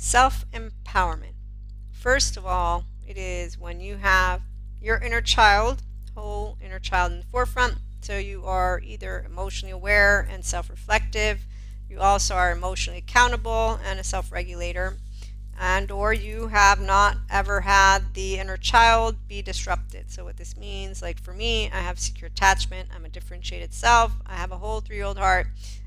Self-empowerment. First of all, it is when you have your inner child, whole inner child in the forefront. So you are either emotionally aware and self-reflective. You also are emotionally accountable and a self-regulator. And or you have not ever had the inner child be disrupted. So what this means, like for me, I have secure attachment. I'm a differentiated self. I have a whole 3-year-old heart.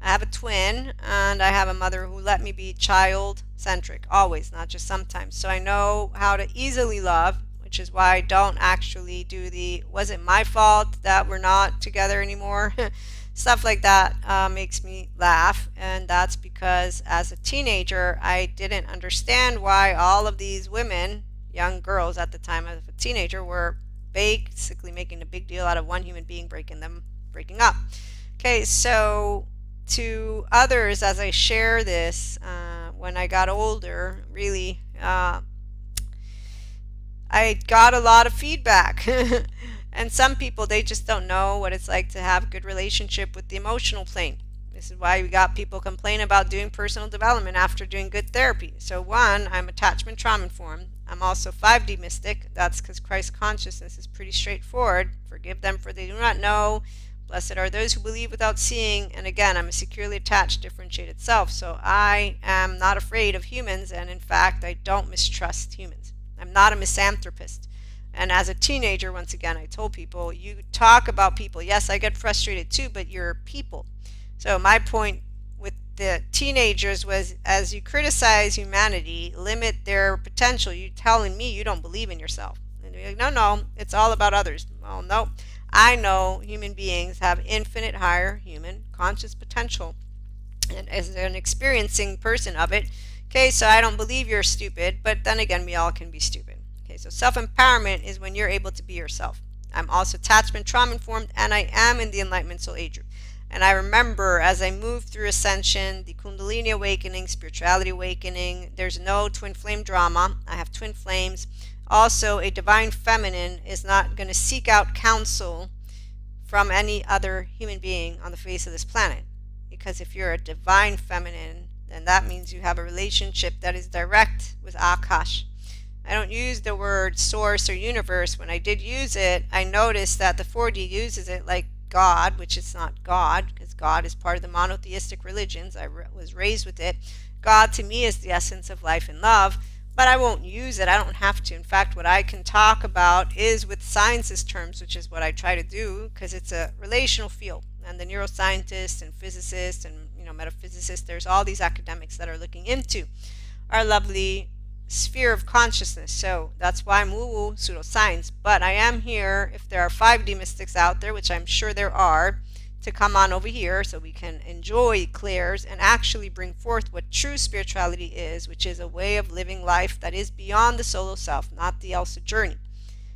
I have a twin, and I have a mother who let me be child centric, always, not just sometimes. So I know how to easily love, which is why I don't actually do the was it my fault that we're not together anymore? Stuff like that makes me laugh, and that's because as a teenager I didn't understand why all of these women, young girls at the time of a teenager, were basically making a big deal out of one human being breaking up. Okay, so to others, as I share this, when I got older, really, I got a lot of feedback. And some people, they just don't know what it's like to have a good relationship with the emotional plane. This is why we got people complain about doing personal development after doing good therapy. So one, I'm attachment trauma informed. I'm also 5D mystic. That's because Christ consciousness is pretty straightforward. Forgive them for they do not know. Blessed are those who believe without seeing. And again, I'm a securely attached, differentiated self. So I am not afraid of humans. And in fact, I don't mistrust humans. I'm not a misanthropist. And as a teenager, once again, I told people, you talk about people. Yes, I get frustrated too, but you're people. So my point with the teenagers was, as you criticize humanity, limit their potential, you telling me you don't believe in yourself. And you're like, no, it's all about others. Well, no, I know human beings have infinite higher human conscious potential. And as an experiencing person of it, okay, so I don't believe you're stupid, but then again, we all can be stupid. Okay, so self-empowerment is when you're able to be yourself. I'm also attachment trauma informed, and I am in the enlightenment soul age group. And I remember as I moved through ascension, the Kundalini awakening, spirituality awakening, there's no twin flame drama. I have twin flames. Also, a divine feminine is not going to seek out counsel from any other human being on the face of this planet. Because if you're a divine feminine, then that means you have a relationship that is direct with Akash. I don't use the word source or universe. When I did use it, I noticed that the 4D uses it like God, which is not God, because God is part of the monotheistic religions. I was raised with it. God to me is the essence of life and love, but I won't use it. I don't have to. In fact, what I can talk about is with science's terms, which is what I try to do, because it's a relational field. And the neuroscientists and physicists and metaphysicists, there's all these academics that are looking into our lovely sphere of consciousness. So that's why I'm woo-woo pseudoscience. But I am here, if there are 5D mystics out there, which I'm sure there are, to come on over here so we can enjoy eclairs and actually bring forth what true spirituality is, which is a way of living life that is beyond the solo self, not the Elsa journey.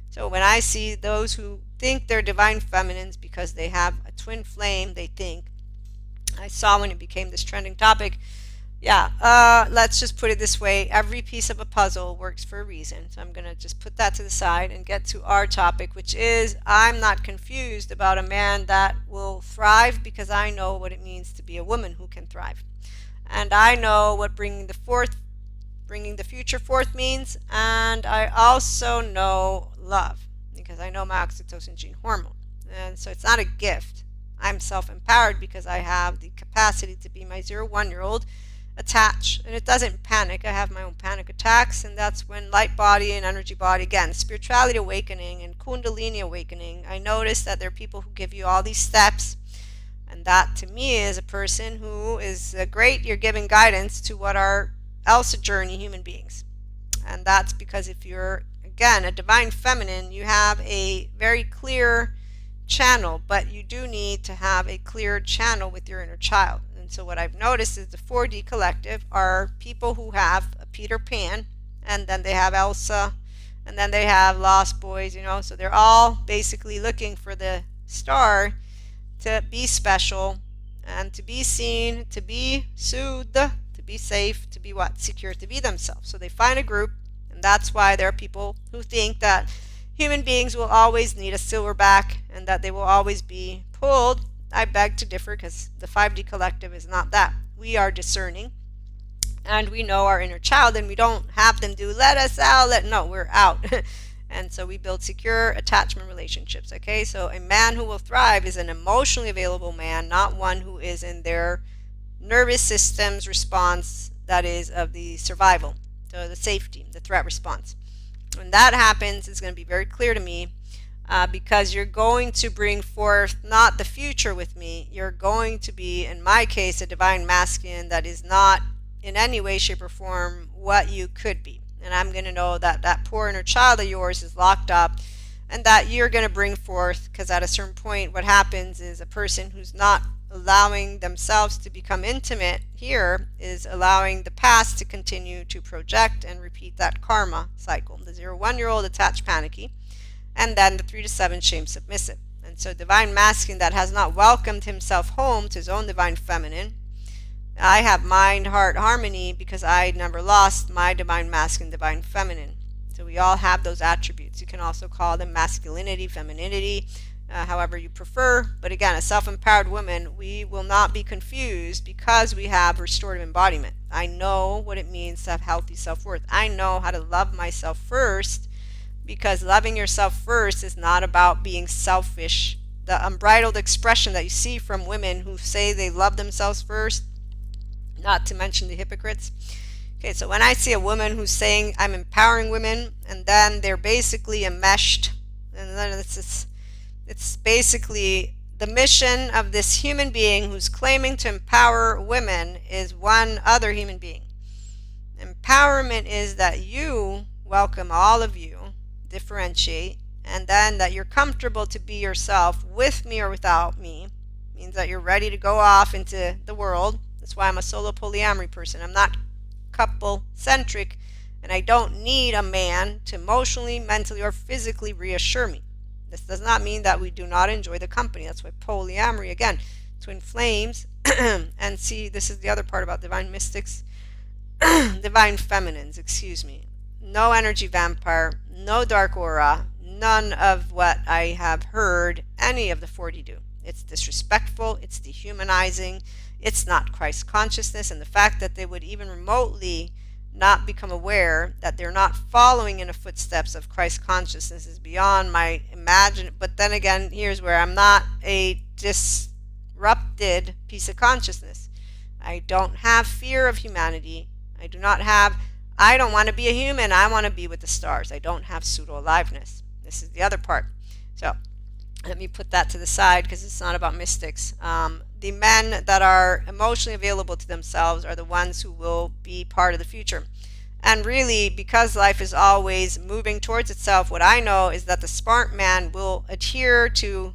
So when I see those who think they're divine feminines because they have a twin flame, they think, I saw when it became this trending topic, let's just put it this way. Every piece of a puzzle works for a reason. So I'm going to just put that to the side and get to our topic, which is I'm not confused about a man that will thrive because I know what it means to be a woman who can thrive. And I know what bringing the future forth means. And I also know love because I know my oxytocin gene hormone. And so it's not a gift. I'm self-empowered because I have the capacity to be my 0-1-year-old attach, and it doesn't panic. I have my own panic attacks, and that's when light body and energy body, again, spirituality awakening and Kundalini awakening, I notice that there are people who give you all these steps, and that to me is a person who is great. You're giving guidance to what are Elsa journey human beings. And that's because if you're, again, a divine feminine, you have a very clear channel, but you do need to have a clear channel with your inner child. And so what I've noticed is the 4D collective are people who have a Peter Pan, and then they have Elsa, and then they have Lost Boys, so they're all basically looking for the star to be special and to be seen, to be soothed, to be safe, to be what? Secure, to be themselves. So they find a group, and that's why there are people who think that human beings will always need a silverback and that they will always be pulled. I beg to differ because the 5D collective is not that. We are discerning. and we know our inner child, and we don't have them do let us out, no, we're out. And so we build secure attachment relationships. Okay, so a man who will thrive is an emotionally available man, not one who is in their nervous system's response, that is of the survival, so the safety, the threat response. When that happens, it's going to be very clear to me, because you're going to bring forth not the future with me. You're going to be, in my case, a divine masculine that is not in any way, shape, or form what you could be. And I'm going to know that that poor inner child of yours is locked up, and that you're going to bring forth, because at a certain point what happens is a person who's not allowing themselves to become intimate here is allowing the past to continue to project and repeat that karma cycle. The 0-1-year-old attached panicky, and then the 3-7 shame submissive. And so divine masculine that has not welcomed himself home to his own divine feminine. I have mind heart harmony because I never lost my divine masculine, divine feminine. So we all have those attributes. You can also call them masculinity, femininity, however you prefer. But again, a self-empowered woman, we will not be confused because we have restorative embodiment. I know what it means to have healthy self-worth. I know how to love myself first, because loving yourself first is not about being selfish. The unbridled expression that you see from women who say they love themselves first, not to mention the hypocrites. Okay, so when I see a woman who's saying I'm empowering women, and then they're basically enmeshed, and then it's basically the mission of this human being who's claiming to empower women is one other human being. Empowerment is that you welcome all of you, differentiate, and then that you're comfortable to be yourself with me or without me. Means that you're ready to go off into the world. That's why I'm a solo polyamory person. I'm not couple centric, and I don't need a man to emotionally, mentally, or physically reassure me. This does not mean that we do not enjoy the company. That's why polyamory, again, twin flames. And see, this is the other part about divine mystics, divine feminines, excuse me. No energy vampire, no dark aura, none of what I have heard any of the 40 do. It's disrespectful, it's dehumanizing, it's not Christ consciousness, and the fact that they would even remotely not become aware that they're not following in the footsteps of Christ consciousness is beyond my imagine. But then again, here's where I'm not a disrupted piece of consciousness. I don't have fear of humanity. I don't want to be a human. I want to be with the stars. I don't have pseudo-aliveness. This is the other part. So let me put that to the side because it's not about mystics. The men that are emotionally available to themselves are the ones who will be part of the future. And really, because life is always moving towards itself, what I know is that the smart man will adhere to,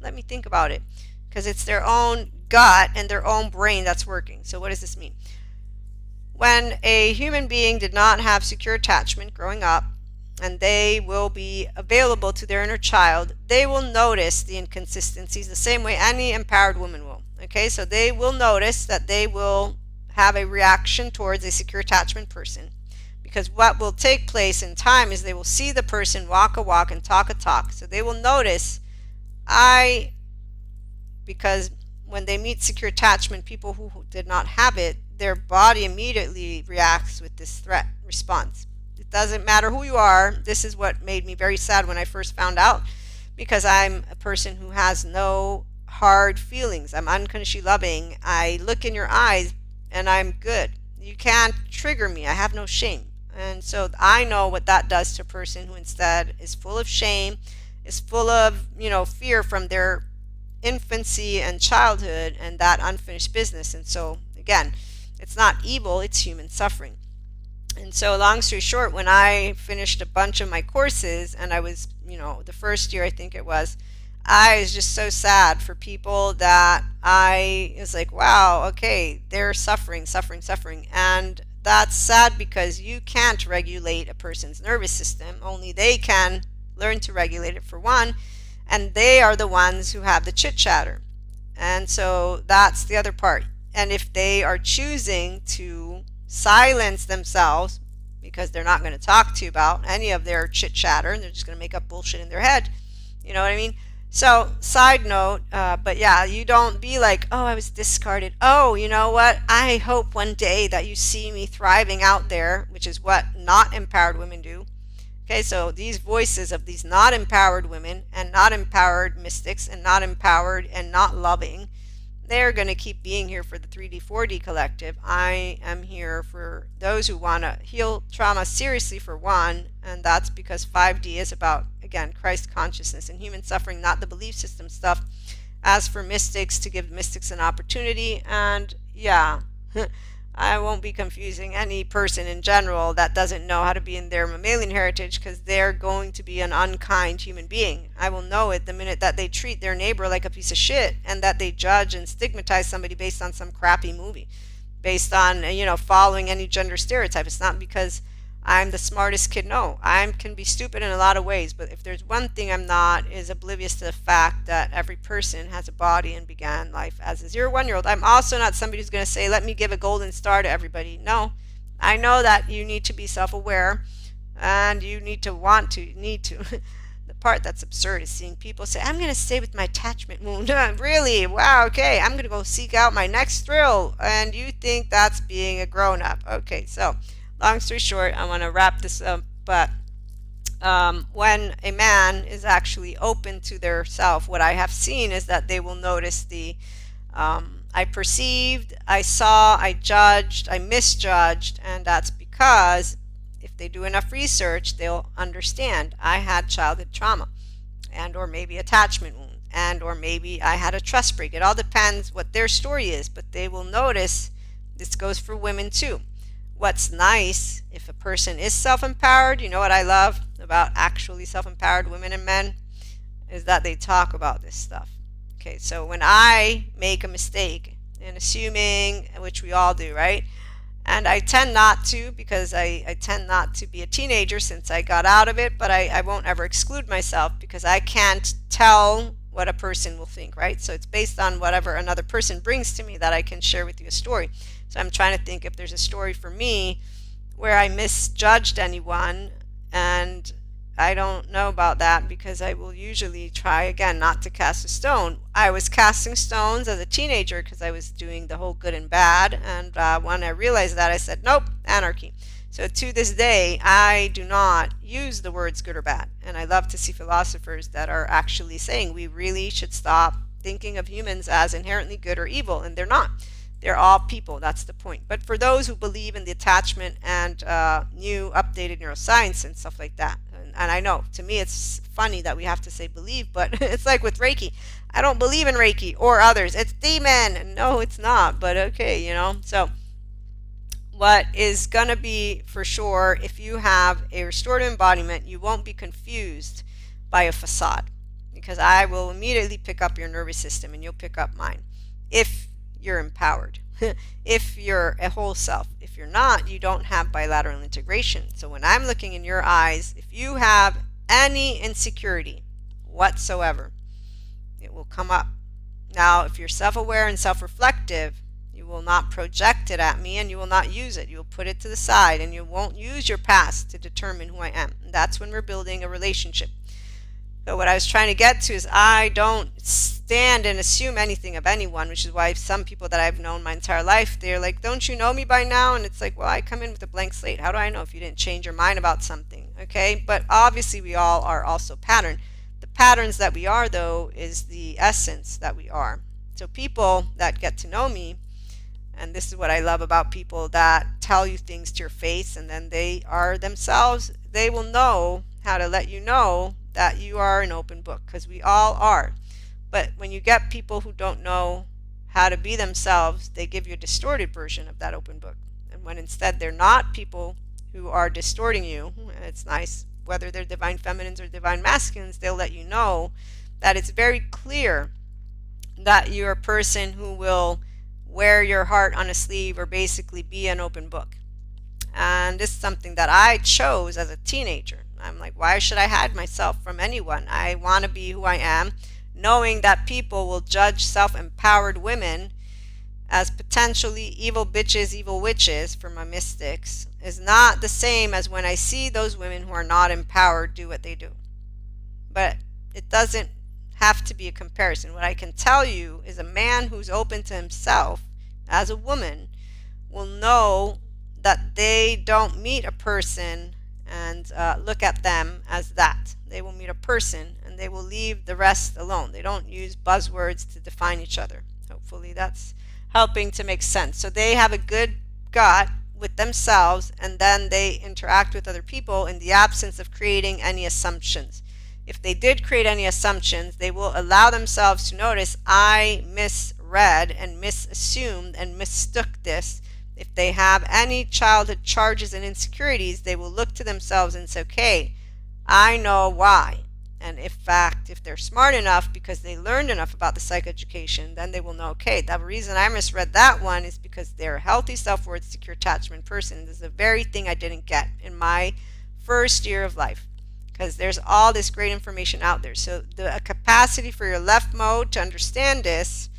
let me think about it, because it's their own gut and their own brain that's working. So what does this mean? When a human being did not have secure attachment growing up, and they will be available to their inner child, they will notice the inconsistencies the same way any empowered woman will. Okay, so they will notice that they will have a reaction towards a secure attachment person, because what will take place in time is they will see the person walk a walk and talk a talk. So they will notice, because when they meet secure attachment, people who did not have it, their body immediately reacts with this threat response. It doesn't matter who you are. This is what made me very sad when I first found out, because I'm a person who has no hard feelings. I'm unconditionally loving. I look in your eyes and I'm good. You can't trigger me. I have no shame. And so I know what that does to a person who instead is full of shame, is full of, fear from their infancy and childhood and that unfinished business. And so again, it's not evil, it's human suffering. And so long story short, when I finished a bunch of my courses, and I was, the first year I think it was, I was just so sad for people that I was like, wow, okay, they're suffering. And that's sad because you can't regulate a person's nervous system. Only they can learn to regulate it, for one. And they are the ones who have the chit chatter. And so that's the other part. And if they are choosing to silence themselves because they're not going to talk to you about any of their chit chatter, and they're just going to make up bullshit in their head, you know what I mean? So, side note, but yeah, you don't be like, oh, I was discarded. Oh, you know what? I hope one day that you see me thriving out there, which is what not empowered women do. Okay, so these voices of these not empowered women and not empowered mystics and not empowered and not loving, they're going to keep being here for the 3D, 4D collective. I am here for those who want to heal trauma seriously, for one, and that's because 5D is about, again, Christ consciousness and human suffering, not the belief system stuff. As for mystics, to give mystics an opportunity, and yeah, I won't be confusing any person in general that doesn't know how to be in their mammalian heritage, because they're going to be an unkind human being. I will know it the minute that they treat their neighbor like a piece of shit, and that they judge and stigmatize somebody based on some crappy movie, based on, following any gender stereotype. It's not because I'm the smartest kid. No, I can be stupid in a lot of ways, but if there's one thing I'm not, is oblivious to the fact that every person has a body and began life as a 0 1 year old. I'm also not somebody who's going to say, let me give a golden star to everybody. No, I know that you need to be self-aware, and you need to The part that's absurd is seeing people say, I'm going to stay with my attachment wound. Really? Wow, okay, I'm going to go seek out my next thrill. And you think that's being a grown-up. Okay, so long story short, I want to wrap this up, but when a man is actually open to their self, what I have seen is that they will notice I perceived, I saw, I judged, I misjudged, and that's because if they do enough research, they'll understand I had childhood trauma, and or maybe attachment wound, and or maybe I had a trust break. It all depends what their story is, but they will notice. This goes for women too. What's nice, if a person is self-empowered, you know what I love about actually self-empowered women and men, is that they talk about this stuff. Okay, so when I make a mistake in assuming, which we all do, right? And I tend not to, because I tend not to be a teenager since I got out of it, but I won't ever exclude myself, because I can't tell what a person will think, right? So it's based on whatever another person brings to me that I can share with you a story. So I'm trying to think if there's a story for me where I misjudged anyone, and I don't know about that, because I will usually try, again, not to cast a stone. I was casting stones as a teenager because I was doing the whole good and bad, and when I realized that, I said, nope, anarchy. So to this day, I do not use the words good or bad, and I love to see philosophers that are actually saying we really should stop thinking of humans as inherently good or evil, and they're not. They're all people. That's the point. But for those who believe in the attachment and new updated neuroscience and stuff like that, and I know, to me it's funny that we have to say believe, but it's like with Reiki. I don't believe in Reiki or others. It's demon. No, it's not. But okay. So what is going to be for sure, if you have a restorative embodiment, you won't be confused by a facade, because I will immediately pick up your nervous system and you'll pick up mine. If you're empowered, if you're a whole self. If you're not, you don't have bilateral integration. So when I'm looking in your eyes, if you have any insecurity whatsoever, it will come up. Now, if you're self-aware and self-reflective, you will not project it at me, and you will not use it. You will put it to the side, and you won't use your past to determine who I am. And that's when we're building a relationship. So what I was trying to get to is I don't stand and assume anything of anyone, which is why some people that I've known my entire life, they're like, don't you know me by now? And it's like, well, I come in with a blank slate. How do I know if you didn't change your mind about something? Okay, but obviously we all are also patterned. The patterns that we are, though, is the essence that we are. So people that get to know me, and this is what I love about people that tell you things to your face and then they are themselves, they will know how to let you know that you are an open book, because we all are. But when you get people who don't know how to be themselves, they give you a distorted version of that open book. And when instead they're not people who are distorting you, it's nice, whether they're divine feminines or divine masculines, they'll let you know that it's very clear that you're a person who will wear your heart on a sleeve, or basically be an open book. And this is something that I chose as a teenager. I'm like, why should I hide myself from anyone? I want to be who I am, knowing that people will judge self-empowered women as potentially evil bitches, evil witches, for my mystics, is not the same as when I see those women who are not empowered do what they do. But it doesn't have to be a comparison. What I can tell you is a man who's open to himself as a woman will know that they don't meet a person and look at them as that. They will meet a person and they will leave the rest alone. They don't use buzzwords to define each other. Hopefully that's helping to make sense. So they have a good gut with themselves, and then they interact with other people in the absence of creating any assumptions. If they did create any assumptions, they will allow themselves to notice, I misread and misassumed and mistook this. If they have any childhood charges and insecurities, they will look to themselves and say, okay, I know why. And in fact, if they're smart enough because they learned enough about the psychoeducation, then they will know, okay, the reason I misread that one is because they're a healthy self-worth, secure attachment person. This is the very thing I didn't get in my first year of life, because there's all this great information out there. So the capacity for your left mode to understand this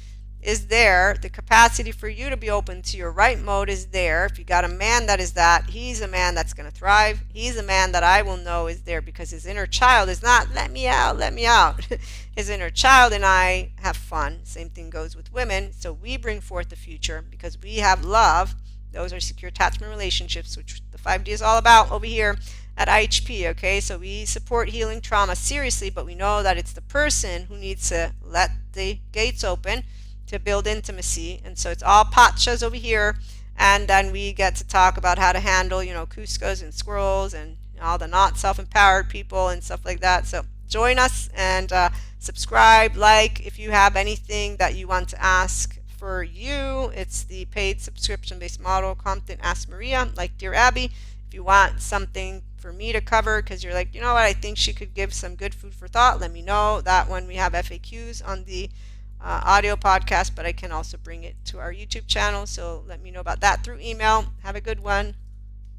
is there. The capacity for you to be open to your right mode is there. If you got a man that is that, he's a man that's going to thrive. He's a man that I will know is there because his inner child is not, let me out, let me out. His inner child and I have fun. Same thing goes with women. So we bring forth the future because we have love. Those are secure attachment relationships, which the 5D is all about over here at IHP. Okay, so we support healing trauma seriously, but we know that it's the person who needs to let the gates open to build intimacy. And so it's all pachas over here, and then we get to talk about how to handle, Cuscos and squirrels and all the not self-empowered people and stuff like that. So join us and subscribe, like. If you have anything that you want to ask for you, it's the paid subscription-based model, Compton Ask Maria, like Dear Abby. If you want something for me to cover because you're like, you know what, I think she could give some good food for thought, let me know. That one we have FAQs on the audio podcast, but I can also bring it to our YouTube channel. So let me know about that through email. Have a good one.